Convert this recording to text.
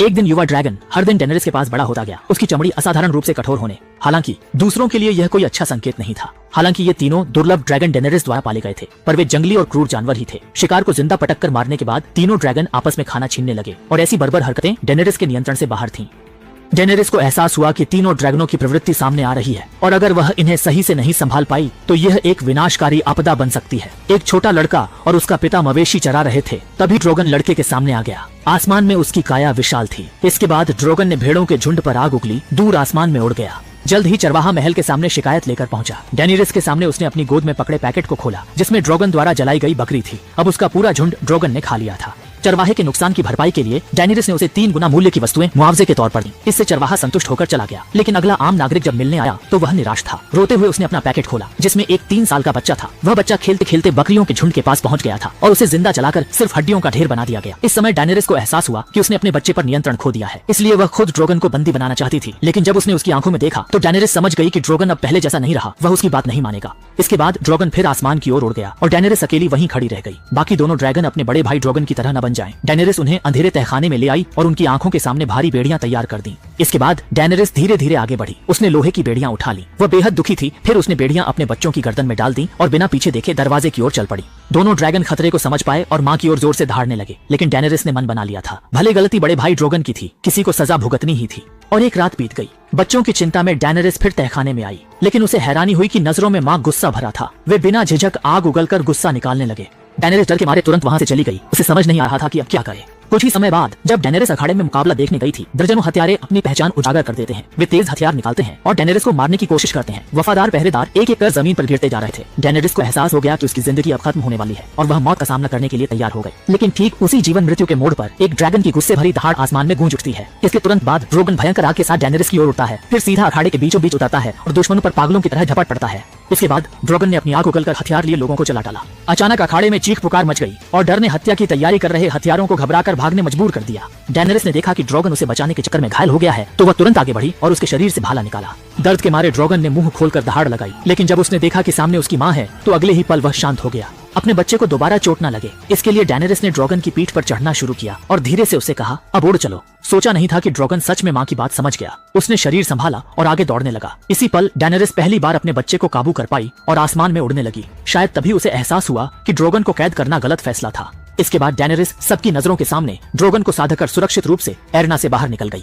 एक दिन युवा ड्रैगन हर दिन डेनेरिस के पास बड़ा होता गया, उसकी चमड़ी असाधारण रूप से कठोर होने। हालांकि दूसरों के लिए यह कोई अच्छा संकेत नहीं था। हालांकि ये तीनों दुर्लभ ड्रैगन डेनेरिस द्वारा पाले गए थे, पर वे जंगली और क्रूर जानवर ही थे। शिकार को जिंदा पटक कर मारने के बाद तीनों ड्रैगन आपस में खाना छीनने लगे और ऐसी बर्बर हरकतें डेनेरिस के नियंत्रण से बाहर थीं। डेनेरिस को एहसास हुआ कि तीनों ड्रैगनों की प्रवृत्ति सामने आ रही है और अगर वह इन्हें सही से नहीं संभाल पाई तो यह एक विनाशकारी आपदा बन सकती है। एक छोटा लड़का और उसका पिता मवेशी चरा रहे थे, तभी ड्रैगन लड़के के सामने आ गया। आसमान में उसकी काया विशाल थी। इसके बाद ड्रैगन ने भेड़ों के झुंड पर आग उगली, दूर आसमान में उड़ गया। जल्द ही चरवाहा महल के सामने शिकायत लेकर पहुंचा। डेनेरिस के सामने उसने अपनी गोद में पकड़े पैकेट को खोला जिसमें ड्रैगन द्वारा जलाई गई बकरी थी। अब उसका पूरा झुंड ड्रैगन ने खा लिया था। चरवाहे के नुकसान की भरपाई के लिए डेनेरिस ने उसे 3 गुना मूल्य की वस्तुएं मुआवजे के तौर पर दी। इससे चरवाहा संतुष्ट होकर चला गया, लेकिन अगला आम नागरिक जब मिलने आया तो वह निराश था। रोते हुए उसने अपना पैकेट खोला जिसमें एक 3 साल का बच्चा था। वह बच्चा खेलते खेलते बकरियों के झुंड के पास पहुंच गया था और उसे जिंदा जलाकर सिर्फ हड्डियों का ढेर बना दिया गया। इस समय डेनेरिस को एहसास हुआ कि उसने अपने बच्चे पर नियंत्रण खो दिया है, इसलिए वह खुद ड्रैगन को बंदी बनाना चाहती थी। लेकिन जब उसने उसकी आंखों में देखा तो डेनेरिस समझ गई कि ड्रैगन अब पहले जैसा नहीं रहा, वह उसकी बात नहीं मानेगा। इसके बाद ड्रैगन फिर आसमान की ओर उड़ गया और डेनेरिस अकेली वहीं खड़ी रह गई। बाकी दोनों ड्रैगन अपने बड़े भाई ड्रैगन की तरह न बन जाएं। डेनेरिस उन्हें अंधेरे तहखाने में ले आई और उनकी आंखों के सामने भारी बेड़ियां तैयार कर दी। इसके बाद डेनेरिस धीरे धीरे आगे बढ़ी। उसने लोहे की बेड़ियां उठा ली। वह बेहद दुखी थी। फिर उसने बेड़ियां अपने बच्चों की गर्दन में डाल दी और बिना पीछे देखे दरवाजे की ओर चल पड़ी। दोनों ड्रैगन खतरे को समझ पाए और मां की ओर जोर से दहाड़ने लगे, लेकिन डेनेरिस ने मन बना लिया था। भले गलती बड़े भाई ड्रैगन की थी, किसी को सजा भुगतनी ही थी। और एक रात बीत गई। बच्चों की चिंता में डेनेरिस फिर तहखाने में आई, लेकिन उसे हैरानी हुई कि नजरों में मां गुस्सा भरा था। वे बिना झिझक आग उगलकर गुस्सा निकालने लगे। डेनेरिस डर के मारे तुरंत वहां से चली गई। उसे समझ नहीं आ रहा था कि अब क्या करे। कुछ ही समय बाद जब डेनेरिस अखाड़े में मुकाबला देखने गई थी, दर्जनों हत्यारे अपनी पहचान उजागर कर देते हैं। वे तेज हथियार निकालते हैं और डेनेरिस को मारने की कोशिश करते हैं। वफादार पहरेदार एक एक कर जमीन पर गिरते जा रहे थे। डेनेरिस को एहसास हो गया कि उसकी जिंदगी अब खत्म होने वाली है और वह मौत का सामना करने के लिए तैयार हो गई। लेकिन ठीक उसी जीवन मृत्यु के मोड़ पर एक ड्रैगन की गुस्से भरी दहाड़ आसमान में गूंज उठती है। इसके तुरंत बाद ड्रैगन भयंकर आग के साथ डेनेरिस की ओर उड़ता है, फिर सीधा अखाड़े के बीचों बीच उतरता है और दुश्मनों पर पागलों की तरह झपट पड़ता है। इसके बाद ड्रैगन ने अपनी आग उगलकर हथियार लिए लोगों को चला डाला। अचानक अखाड़े में चीख पुकार मच गई और डर ने हत्या की तैयारी कर रहे हथियारों को घबराकर भागने मजबूर कर दिया। डेनेरिस ने देखा कि ड्रैगन उसे बचाने के चक्कर में घायल हो गया है, तो वह तुरंत आगे बढ़ी और उसके शरीर से भाला निकाला। दर्द के मारे ड्रैगन ने मुंह खोलकर दहाड़ लगाई, लेकिन जब उसने देखा कि सामने उसकी मां है तो अगले ही पल वह शांत हो गया। अपने बच्चे को दोबारा चोट न लगे, इसके लिए डेनेरिस ने ड्रैगन की पीठ पर चढ़ना शुरू किया और धीरे से उसे कहा, अब उड़ चलो। सोचा नहीं था कि ड्रैगन सच में मां की बात समझ गया। उसने शरीर संभाला और आगे दौड़ने लगा। इसी पल डेनेरिस पहली बार अपने बच्चे को काबू कर पाई और आसमान में उड़ने लगी। शायद तभी उसे एहसास हुआ कि ड्रैगन को कैद करना गलत फैसला था। इसके बाद डेनेरिस सबकी नजरों के सामने ड्रैगन को साधकर सुरक्षित रूप से एरना से बाहर निकल गई।